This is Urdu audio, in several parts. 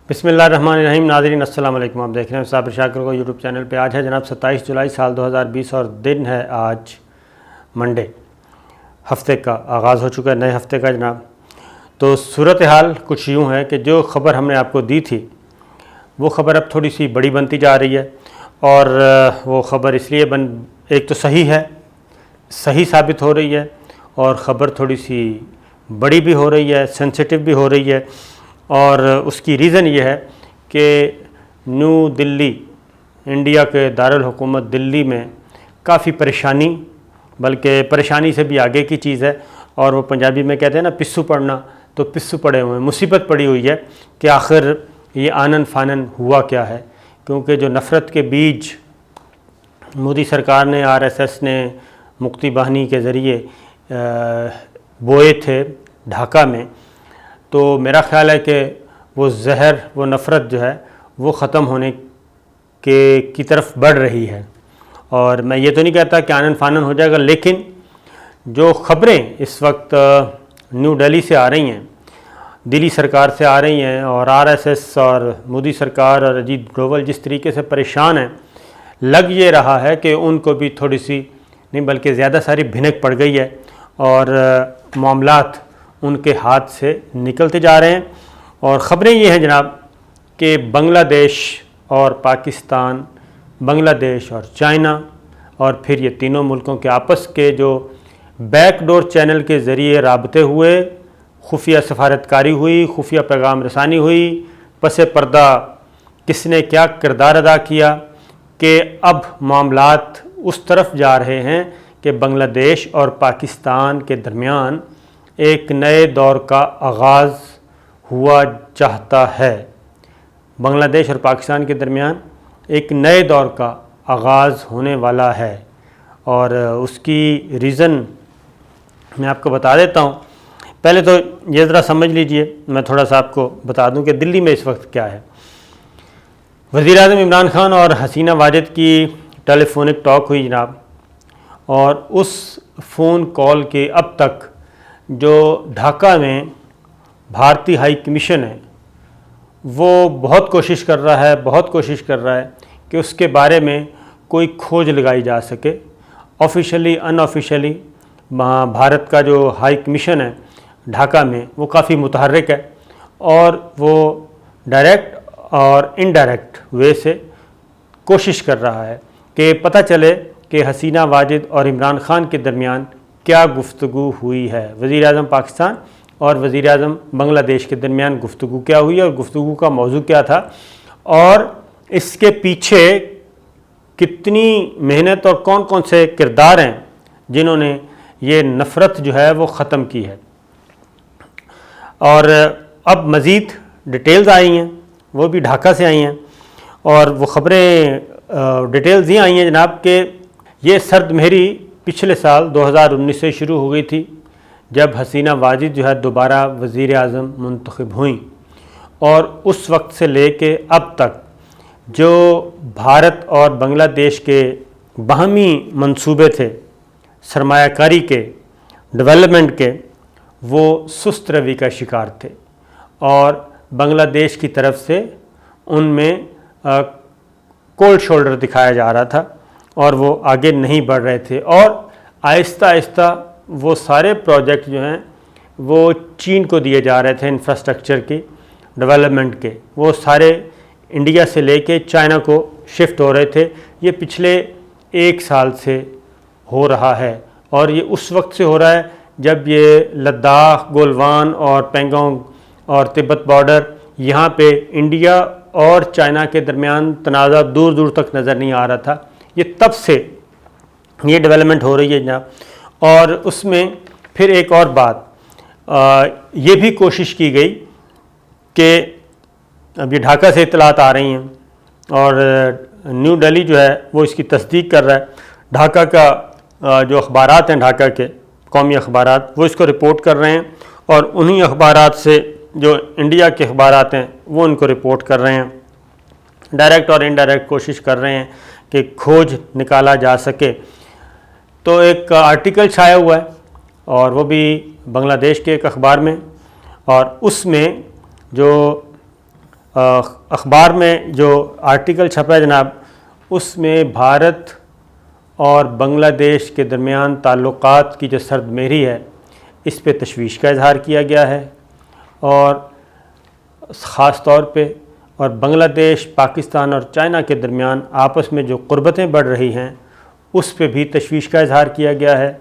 بسم اللہ الرحمن الرحیم. ناظرین السلام علیکم. آپ دیکھ رہے ہیں صابر شاکر کو یوٹیوب چینل پہ. آج ہے جناب 27 جولائی سال 2020 اور دن ہے آج منڈے. ہفتے کا آغاز ہو چکا ہے, نئے ہفتے کا جناب. تو صورتحال کچھ یوں ہے کہ جو خبر ہم نے آپ کو دی تھی وہ خبر اب تھوڑی سی بڑی بنتی جا رہی ہے. اور وہ خبر اس لیے ایک تو صحیح ثابت ہو رہی ہے, اور خبر تھوڑی سی بڑی بھی ہو رہی ہے, سینسیٹیو بھی ہو رہی ہے. اور اس کی ریزن یہ ہے کہ نیو دلی, انڈیا کے دارالحکومت دلی میں کافی پریشانی, بلکہ پریشانی سے بھی آگے کی چیز ہے. اور وہ پنجابی میں کہتے ہیں نا پسو پڑنا, تو پسو پڑے ہوئے ہیں, مصیبت پڑی ہوئی ہے کہ آخر یہ آنن فانن ہوا کیا ہے. کیونکہ جو نفرت کے بیج مودی سرکار نے, RSS نے مکتی باہنی کے ذریعے بوئے تھے ڈھاکہ میں, تو میرا خیال ہے کہ وہ زہر, وہ نفرت جو ہے وہ ختم ہونے کی طرف بڑھ رہی ہے. اور میں یہ تو نہیں کہتا کہ آنن فانن ہو جائے گا, لیکن جو خبریں اس وقت نیو دہلی سے آ رہی ہیں, دلی سرکار سے آ رہی ہیں, اور RSS اور مودی سرکار اور اجیت گروور جس طریقے سے پریشان ہیں, لگ یہ رہا ہے کہ ان کو بھی تھوڑی سی نہیں بلکہ زیادہ ساری بھنک پڑ گئی ہے, اور معاملات ان کے ہاتھ سے نکلتے جا رہے ہیں. اور خبریں یہ ہیں جناب کہ بنگلہ دیش اور پاکستان, بنگلہ دیش اور چائنا, اور پھر یہ تینوں ملکوں کے آپس کے جو بیک ڈور چینل کے ذریعے رابطے ہوئے, خفیہ سفارتکاری ہوئی, خفیہ پیغام رسانی ہوئی, پس پردہ کس نے کیا کردار ادا کیا, کہ اب معاملات اس طرف جا رہے ہیں کہ بنگلہ دیش اور پاکستان کے درمیان ایک نئے دور کا آغاز ہوا چاہتا ہے. بنگلہ دیش اور پاکستان کے درمیان ایک نئے دور کا آغاز ہونے والا ہے. اور اس کی ریزن میں آپ کو بتا دیتا ہوں. پہلے تو یہ ذرا سمجھ لیجئے, میں تھوڑا سا آپ کو بتا دوں کہ دلی میں اس وقت کیا ہے. وزیر اعظم عمران خان اور حسینہ واجد کی ٹیلی فونک ٹاک ہوئی جناب, اور اس فون کال کے اب تک جو ڈھاکہ میں بھارتی ہائی کمیشن ہے وہ بہت کوشش کر رہا ہے کہ اس کے بارے میں کوئی کھوج لگائی جا سکے. آفیشلی ان آفیشلی بھارت کا جو ہائی کمیشن ہے ڈھاکہ میں وہ کافی متحرک ہے, اور وہ ڈائریکٹ اور انڈائریکٹ وے سے کوشش کر رہا ہے کہ پتہ چلے کہ حسینہ واجد اور عمران خان کے درمیان کیا گفتگو ہوئی ہے. وزیر اعظم پاکستان اور وزیر اعظم بنگلہ دیش کے درمیان گفتگو کیا ہوئی, اور گفتگو کا موضوع کیا تھا, اور اس کے پیچھے کتنی محنت اور کون کون سے کردار ہیں جنہوں نے یہ نفرت جو ہے وہ ختم کی ہے. اور اب مزید ڈیٹیلز آئی ہیں, وہ بھی ڈھاکہ سے آئی ہیں, اور وہ خبریں ڈیٹیلز یہ آئی ہیں جناب کہ یہ سرد مہری پچھلے سال 2019 سے شروع ہو گئی تھی, جب حسینہ واجد جو ہے دوبارہ وزیر اعظم منتخب ہوئیں. اور اس وقت سے لے کے اب تک جو بھارت اور بنگلہ دیش کے باہمی منصوبے تھے سرمایہ کاری کے, ڈیولپمنٹ کے, وہ سست روی کا شکار تھے, اور بنگلہ دیش کی طرف سے ان میں کولڈ شولڈر دکھایا جا رہا تھا, اور وہ آگے نہیں بڑھ رہے تھے. اور آہستہ آہستہ وہ سارے پروجیکٹ جو ہیں وہ چین کو دیے جا رہے تھے, انفراسٹرکچر کی ڈیولپمنٹ کے, وہ سارے انڈیا سے لے کے چائنا کو شفٹ ہو رہے تھے. یہ پچھلے 1 سال سے ہو رہا ہے, اور یہ اس وقت سے ہو رہا ہے جب یہ لداخ, گولوان اور پینگونگ اور تبت بارڈر, یہاں پہ انڈیا اور چائنا کے درمیان تنازع دور دور تک نظر نہیں آ رہا تھا. یہ تب سے یہ ڈیولپمنٹ ہو رہی ہے جناب. اور اس میں پھر ایک اور بات یہ بھی کوشش کی گئی کہ اب یہ ڈھاکہ سے اطلاعات آ رہی ہیں, اور نیو دہلی جو ہے وہ اس کی تصدیق کر رہا ہے. ڈھاکہ کا جو اخبارات ہیں, ڈھاکہ کے قومی اخبارات, وہ اس کو رپورٹ کر رہے ہیں, اور انہی اخبارات سے جو انڈیا کے اخبارات ہیں وہ ان کو رپورٹ کر رہے ہیں. ڈائریکٹ اور انڈائریکٹ کوشش کر رہے ہیں کہ کھوج نکالا جا سکے. تو ایک آرٹیکل چھایا ہوا ہے, اور وہ بھی بنگلہ دیش کے ایک اخبار میں, اور اس میں جو اخبار میں جو آرٹیکل چھپا ہے جناب، اس میں بھارت اور بنگلہ دیش کے درمیان تعلقات کی جو سرد مہری ہے اس پہ تشویش کا اظہار کیا گیا ہے، اور خاص طور پہ اور بنگلہ دیش، پاکستان اور چائنا کے درمیان آپس میں جو قربتیں بڑھ رہی ہیں اس پہ بھی تشویش کا اظہار کیا گیا ہے،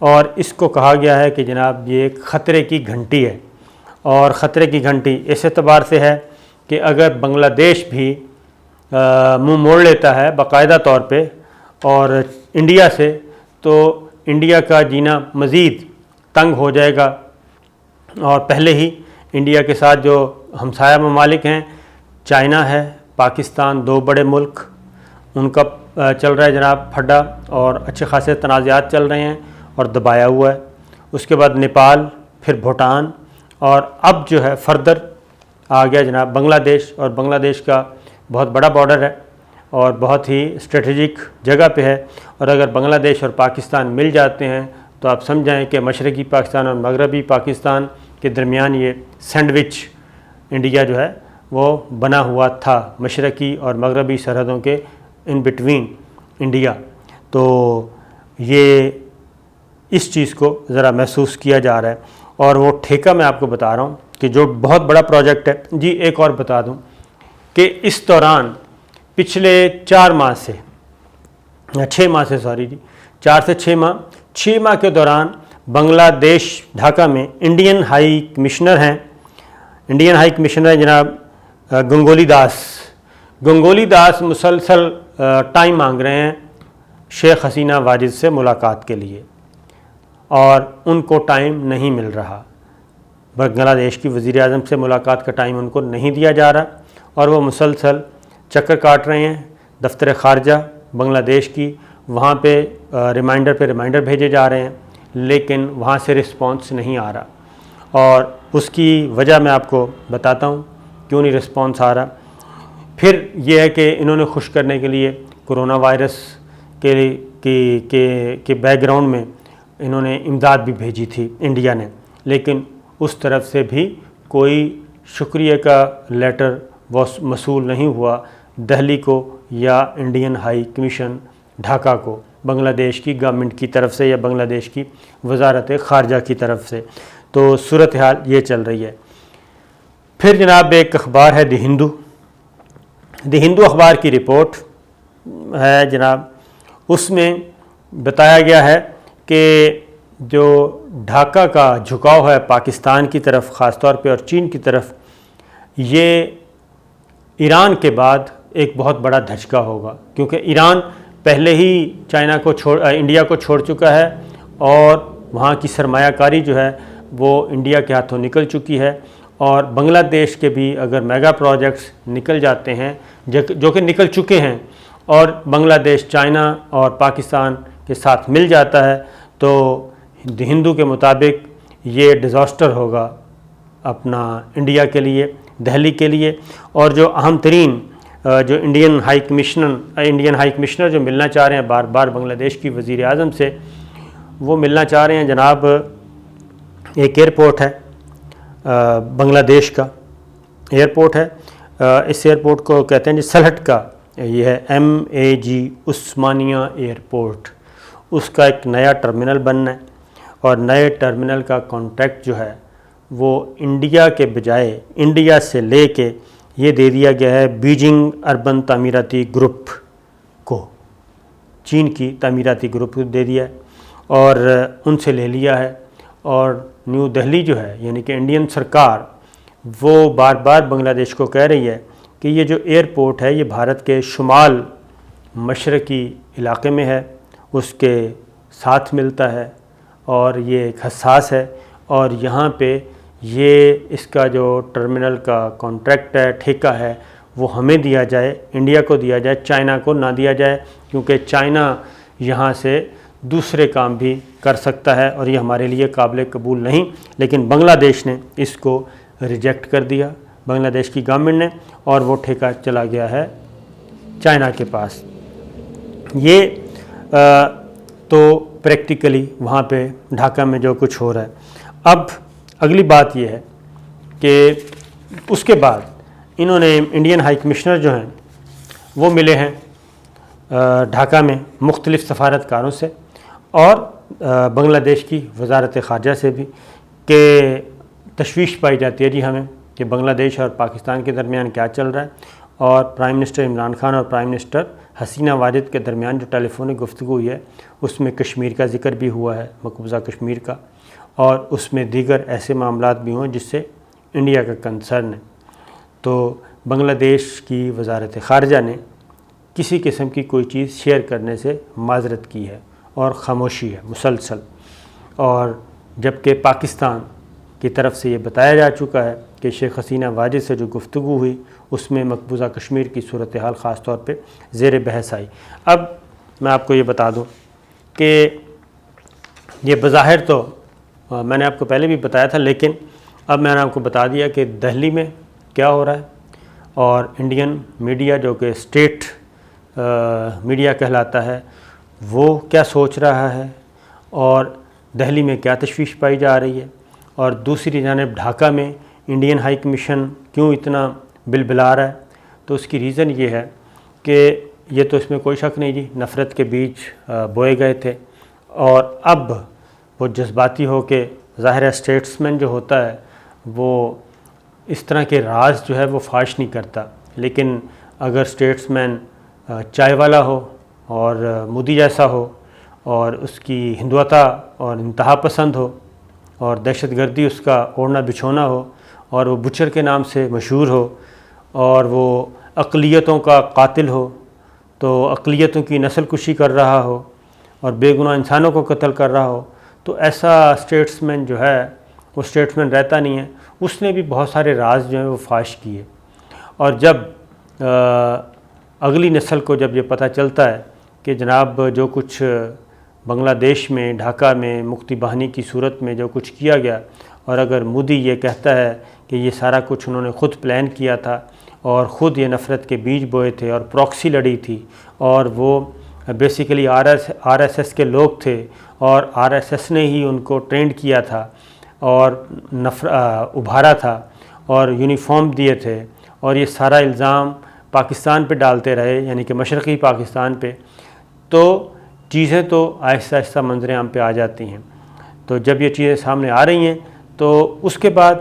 اور اس کو کہا گیا ہے کہ جناب یہ ایک خطرے کی گھنٹی ہے، اور خطرے کی گھنٹی اس اعتبار سے ہے کہ اگر بنگلہ دیش بھی منہ موڑ لیتا ہے باقاعدہ طور پہ اور انڈیا سے، تو انڈیا کا جینا مزید تنگ ہو جائے گا، اور پہلے ہی انڈیا کے ساتھ جو ہمسایہ ممالک ہیں، چائنا ہے، پاکستان، دو بڑے ملک، ان کا چل رہا ہے جناب پھڈا، اور اچھے خاصے تنازعات چل رہے ہیں اور دبایا ہوا ہے۔ اس کے بعد نیپال، پھر بھوٹان، اور اب جو ہے فردر آ گیا جناب بنگلہ دیش، اور بنگلہ دیش کا بہت بڑا بارڈر ہے اور بہت ہی اسٹریٹجک جگہ پہ ہے، اور اگر بنگلہ دیش اور پاکستان مل جاتے ہیں تو آپ سمجھائیں کہ مشرقی پاکستان اور مغربی پاکستان کے درمیان یہ سینڈوچ انڈیا جو ہے وہ بنا ہوا تھا، مشرقی اور مغربی سرحدوں کے ان بٹوین انڈیا۔ تو یہ اس چیز کو ذرا محسوس کیا جا رہا ہے، اور وہ ٹھیکہ میں آپ کو بتا رہا ہوں کہ جو بہت بڑا پروجیکٹ ہے۔ جی ایک اور بتا دوں کہ اس دوران پچھلے 4 ماہ سے 6 ماہ سے 4 سے 6 ماہ کے دوران بنگلہ دیش ڈھاکہ میں انڈین ہائی کمشنر ہیں جناب گنگولی داس مسلسل ٹائم مانگ رہے ہیں شیخ حسینہ واجد سے ملاقات کے لیے، اور ان کو ٹائم نہیں مل رہا۔ بنگلہ دیش کی وزیر اعظم سے ملاقات کا ٹائم ان کو نہیں دیا جا رہا، اور وہ مسلسل چکر کاٹ رہے ہیں دفتر خارجہ بنگلہ دیش کی، وہاں پہ ریمائنڈر بھیجے جا رہے ہیں، لیکن وہاں سے رسپانس نہیں آ رہا، اور اس کی وجہ میں آپ کو بتاتا ہوں کیوں نہیں رسپانس آ رہا۔ پھر یہ ہے کہ انہوں نے خوش کرنے کے لیے کرونا وائرس کے بیک گراؤنڈ میں انہوں نے امداد بھی بھیجی تھی انڈیا نے، لیکن اس طرف سے بھی کوئی شکریہ کا لیٹر موصول نہیں ہوا دہلی کو یا انڈین ہائی کمیشن ڈھاکہ کو، بنگلہ دیش کی گورنمنٹ کی طرف سے یا بنگلہ دیش کی وزارت خارجہ کی طرف سے۔ تو صورتحال یہ چل رہی ہے۔ پھر جناب ایک اخبار ہے دی ہندو اخبار کی رپورٹ ہے جناب، اس میں بتایا گیا ہے کہ جو ڈھاکہ کا جھکاؤ ہے پاکستان کی طرف خاص طور پہ اور چین کی طرف، یہ ایران کے بعد ایک بہت بڑا دھچکا ہوگا، کیونکہ ایران پہلے ہی انڈیا کو چھوڑ چکا ہے، اور وہاں کی سرمایہ کاری جو ہے وہ انڈیا کے ہاتھوں نکل چکی ہے، اور بنگلہ دیش کے بھی اگر میگا پروجیکٹس نکل جاتے ہیں جو کہ نکل چکے ہیں، اور بنگلہ دیش چائنا اور پاکستان کے ساتھ مل جاتا ہے، تو دی ہندو کے مطابق یہ ڈیزاسٹر ہوگا اپنا انڈیا کے لیے، دہلی کے لیے، اور جو اہم ترین جو انڈین ہائی کمشنر جو ملنا چاہ رہے ہیں بار بار بنگلہ دیش کی وزیر اعظم سے، وہ ملنا چاہ رہے ہیں جناب ایک ایئرپورٹ ہے بنگلہ دیش کا ایئرپورٹ ہے، اس ایئرپورٹ کو کہتے ہیں جی سلہٹ کا، یہ ہے MAG عثمانیہ ایئرپورٹ، اس کا ایک نیا ٹرمینل بننا ہے، اور نئے ٹرمینل کا کانٹریکٹ جو ہے وہ انڈیا کے بجائے انڈیا سے لے کے یہ دے دیا گیا ہے بیجنگ اربن تعمیراتی گروپ کو، چین کی تعمیراتی گروپ کو دے دیا ہے، اور ان سے لے لیا ہے، اور نیو دہلی جو ہے یعنی کہ انڈین سرکار وہ بار بار بنگلہ دیش کو کہہ رہی ہے کہ یہ جو ایئرپورٹ ہے یہ بھارت کے شمال مشرقی علاقے میں ہے، اس کے ساتھ ملتا ہے، اور یہ ایک حساس ہے، اور یہاں پہ یہ اس کا جو ٹرمینل کا کانٹریکٹ ہے، ٹھیکہ ہے، وہ ہمیں دیا جائے، انڈیا کو دیا جائے، چائنا کو نہ دیا جائے، کیونکہ چائنا یہاں سے دوسرے کام بھی کر سکتا ہے، اور یہ ہمارے لیے قابل قبول نہیں۔ لیکن بنگلہ دیش نے اس کو ریجیکٹ کر دیا، بنگلہ دیش کی گورنمنٹ نے، اور وہ ٹھیکہ چلا گیا ہے چائنا کے پاس۔ یہ تو پریکٹیکلی وہاں پہ ڈھاکہ میں جو کچھ ہو رہا ہے۔ اب اگلی بات یہ ہے کہ اس کے بعد انہوں نے انڈین ہائی کمشنر جو ہیں وہ ملے ہیں ڈھاکہ میں مختلف سفارتکاروں سے اور بنگلہ دیش کی وزارت خارجہ سے بھی، کہ تشویش پائی جاتی ہے جی ہمیں کہ بنگلہ دیش اور پاکستان کے درمیان کیا چل رہا ہے، اور پرائم منسٹر عمران خان اور پرائم منسٹر حسینہ واجد کے درمیان جو ٹیلی فونک گفتگو ہوئی ہے اس میں کشمیر کا ذکر بھی ہوا ہے، مقبوضہ کشمیر کا، اور اس میں دیگر ایسے معاملات بھی ہوں جس سے انڈیا کا کنسرن ہے۔ تو بنگلہ دیش کی وزارت خارجہ نے کسی قسم کی کوئی چیز شیئر کرنے سے معذرت کی ہے اور خاموشی ہے مسلسل، اور جبکہ پاکستان کی طرف سے یہ بتایا جا چکا ہے کہ شیخ حسینہ واجد سے جو گفتگو ہوئی اس میں مقبوضہ کشمیر کی صورتحال خاص طور پہ زیر بحث آئی۔ اب میں آپ کو یہ بتا دوں کہ یہ بظاہر تو میں نے آپ کو پہلے بھی بتایا تھا، لیکن اب میں نے آپ کو بتا دیا کہ دہلی میں کیا ہو رہا ہے، اور انڈین میڈیا جو کہ اسٹیٹ میڈیا کہلاتا ہے وہ کیا سوچ رہا ہے، اور دہلی میں کیا تشویش پائی جا رہی ہے، اور دوسری جانب ڈھاکہ میں انڈین ہائی کمیشن کیوں اتنا بلبلا رہا ہے۔ تو اس کی ریزن یہ ہے کہ یہ تو اس میں کوئی شک نہیں جی، نفرت کے بیج بوئے گئے تھے، اور اب وہ جذباتی ہو کے ظاہر اسٹیٹسمین جو ہوتا ہے وہ اس طرح کے راز جو ہے وہ فاش نہیں کرتا، لیکن اگر اسٹیٹسمین چائے والا ہو اور مودی جیسا ہو اور اس کی ہندوتا اور انتہا پسند ہو اور دہشت گردی اس کا اوڑھنا بچھونا ہو اور وہ بچر کے نام سے مشہور ہو اور وہ اقلیتوں کا قاتل ہو، تو اقلیتوں کی نسل کشی کر رہا ہو اور بے گناہ انسانوں کو قتل کر رہا ہو، تو ایسا اسٹیٹسمین جو ہے وہ اسٹیٹسمین رہتا نہیں ہے۔ اس نے بھی بہت سارے راز جو ہیں وہ فاش کیے، اور جب اگلی نسل کو جب یہ پتہ چلتا ہے کہ جناب جو کچھ بنگلہ دیش میں ڈھاکہ میں مکتی باہنی کی صورت میں جو کچھ کیا گیا، اور اگر مودی یہ کہتا ہے کہ یہ سارا کچھ انہوں نے خود پلان کیا تھا اور خود یہ نفرت کے بیج بوئے تھے اور پراکسی لڑی تھی، اور وہ بیسیکلی آر ایس ایس کے لوگ تھے اور آر ایس ایس نے ہی ان کو ٹرینڈ کیا تھا اور ابھارا تھا اور یونیفارم دیے تھے، اور یہ سارا الزام پاکستان پہ ڈالتے رہے، یعنی کہ مشرقی پاکستان پہ، تو چیزیں تو آہستہ آہستہ منظر عام پہ آ جاتی ہیں۔ تو جب یہ چیزیں سامنے آ رہی ہیں تو اس کے بعد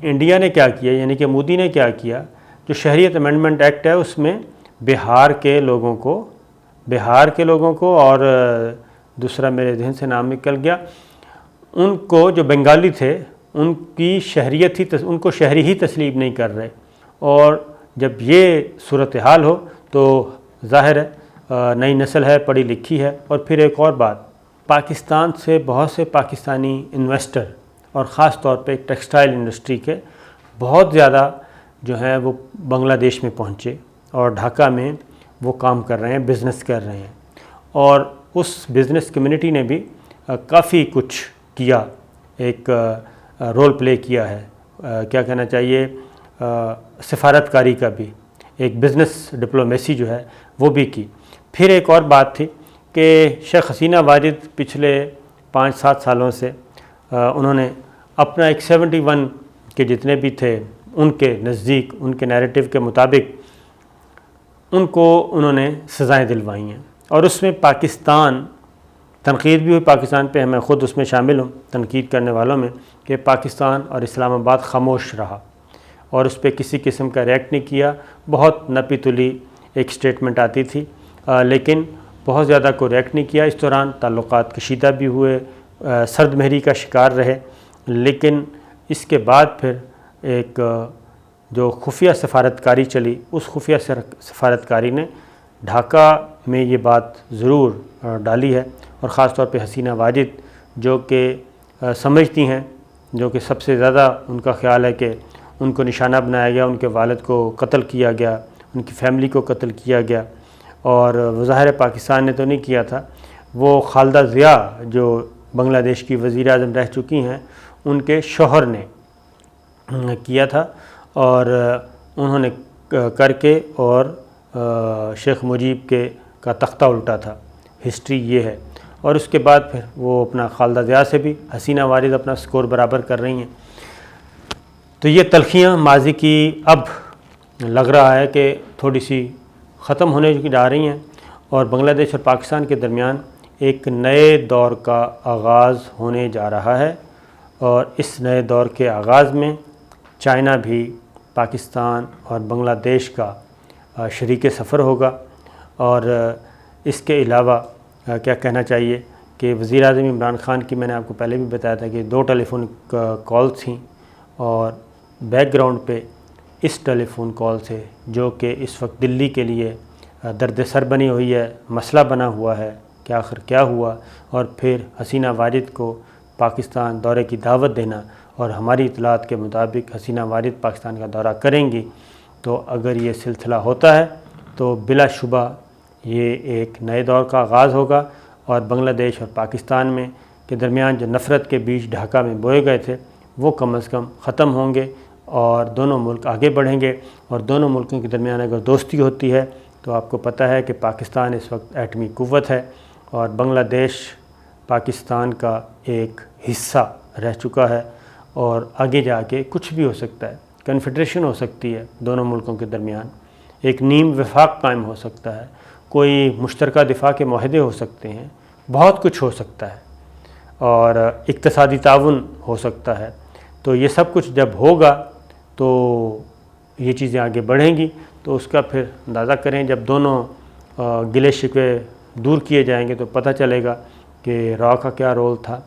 انڈیا نے کیا کیا، یعنی کہ مودی نے کیا کیا، جو شہریت امینڈمنٹ ایکٹ ہے اس میں بہار کے لوگوں کو اور دوسرا میرے ذہن سے نام نکل گیا، ان کو جو بنگالی تھے ان کی شہریت ان کو شہری ہی تسلیم نہیں کر رہے، اور جب یہ صورتحال ہو تو ظاہر ہے نئی نسل ہے، پڑھی لکھی ہے۔ اور پھر ایک اور بات، پاکستان سے بہت سے پاکستانی انویسٹر اور خاص طور پہ ٹیکسٹائل انڈسٹری کے بہت زیادہ جو ہیں وہ بنگلہ دیش میں پہنچے اور ڈھاکہ میں وہ کام کر رہے ہیں، بزنس کر رہے ہیں، اور اس بزنس کمیونٹی نے بھی کافی کچھ کیا، ایک رول پلے کیا ہے، کیا کہنا چاہیے، سفارتکاری کا بھی، ایک بزنس ڈپلومیسی جو ہے وہ بھی کی۔ پھر ایک اور بات تھی کہ شیخ حسینہ واجد پچھلے 5-7 سالوں سے انہوں نے اپنا ایک 71 کے جتنے بھی تھے ان کے نزدیک، ان کے نیریٹو کے مطابق ان کو انہوں نے سزائیں دلوائی ہیں، اور اس میں پاکستان، تنقید بھی ہوئی پاکستان پہ، میں خود اس میں شامل ہوں تنقید کرنے والوں میں، کہ پاکستان اور اسلام آباد خاموش رہا اور اس پہ کسی قسم کا ریئیکٹ نہیں کیا۔ بہت نپی تلی ایک سٹیٹمنٹ آتی تھی، لیکن بہت زیادہ کو ریئیکٹ نہیں کیا۔ اس دوران تعلقات کشیدہ بھی ہوئے، سرد مہری کا شکار رہے، لیکن اس کے بعد پھر ایک جو خفیہ سفارتکاری چلی، اس خفیہ سفارتکاری نے ڈھاکہ میں یہ بات ضرور ڈالی ہے، اور خاص طور پہ حسینہ واجد جو کہ سمجھتی ہیں، جو کہ سب سے زیادہ ان کا خیال ہے کہ ان کو نشانہ بنایا گیا، ان کے والد کو قتل کیا گیا، ان کی فیملی کو قتل کیا گیا، اور ظاہر پاکستان نے تو نہیں کیا تھا، وہ خالدہ ضیاء جو بنگلہ دیش کی وزیر اعظم رہ چکی ہیں ان کے شوہر نے کیا تھا، اور انہوں نے کر کے اور شیخ مجیب کا تختہ الٹا تھا۔ ہسٹری یہ ہے، اور اس کے بعد پھر وہ اپنا خالدہ ضیاء سے بھی حسینہ واجد اپنا سکور برابر کر رہی ہیں۔ تو یہ تلخیاں ماضی کی اب لگ رہا ہے کہ تھوڑی سی ختم ہونے جا رہی ہیں اور بنگلہ دیش اور پاکستان کے درمیان ایک نئے دور کا آغاز ہونے جا رہا ہے، اور اس نئے دور کے آغاز میں چائنا بھی پاکستان اور بنگلہ دیش کا شریک سفر ہوگا۔ اور اس کے علاوہ کیا کہنا چاہیے کہ وزیر اعظم عمران خان کی میں نے آپ کو پہلے بھی بتایا تھا کہ 2 ٹیلی فون کال تھیں، اور بیک گراؤنڈ پہ اس ٹیلی فون کال سے جو کہ اس وقت دلی کے لیے درد سر بنی ہوئی ہے، مسئلہ بنا ہوا ہے کہ آخر کیا ہوا، اور پھر حسینہ واجد کو پاکستان دورے کی دعوت دینا، اور ہماری اطلاعات کے مطابق حسینہ واجد پاکستان کا دورہ کریں گی۔ تو اگر یہ سلسلہ ہوتا ہے تو بلا شبہ یہ ایک نئے دور کا آغاز ہوگا، اور بنگلہ دیش اور پاکستان میں کے درمیان جو نفرت کے بیج ڈھاکہ میں بوئے گئے تھے وہ کم از کم ختم ہوں گے، اور دونوں ملک آگے بڑھیں گے۔ اور دونوں ملکوں کے درمیان اگر دوستی ہوتی ہے تو آپ کو پتہ ہے کہ پاکستان اس وقت ایٹمی قوت ہے، اور بنگلہ دیش پاکستان کا ایک حصہ رہ چکا ہے، اور آگے جا کے کچھ بھی ہو سکتا ہے، کنفیڈریشن ہو سکتی ہے دونوں ملکوں کے درمیان، ایک نیم وفاق قائم ہو سکتا ہے، کوئی مشترکہ دفاع کے معاہدے ہو سکتے ہیں، بہت کچھ ہو سکتا ہے، اور اقتصادی تعاون ہو سکتا ہے۔ تو یہ سب کچھ جب ہوگا تو یہ چیزیں آگے بڑھیں گی، تو اس کا پھر اندازہ کریں، جب دونوں گلے شکوے دور کیے جائیں گے تو پتہ چلے گا کہ را کا کیا رول تھا،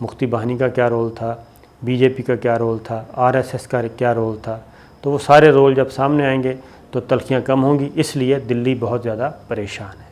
مفتی بہانی کا کیا رول تھا، بی جے پی کا کیا رول تھا، RSS کا کیا رول تھا۔ تو وہ سارے رول جب سامنے آئیں گے تو تلخیاں کم ہوں گی، اس لیے دلی بہت زیادہ پریشان ہے۔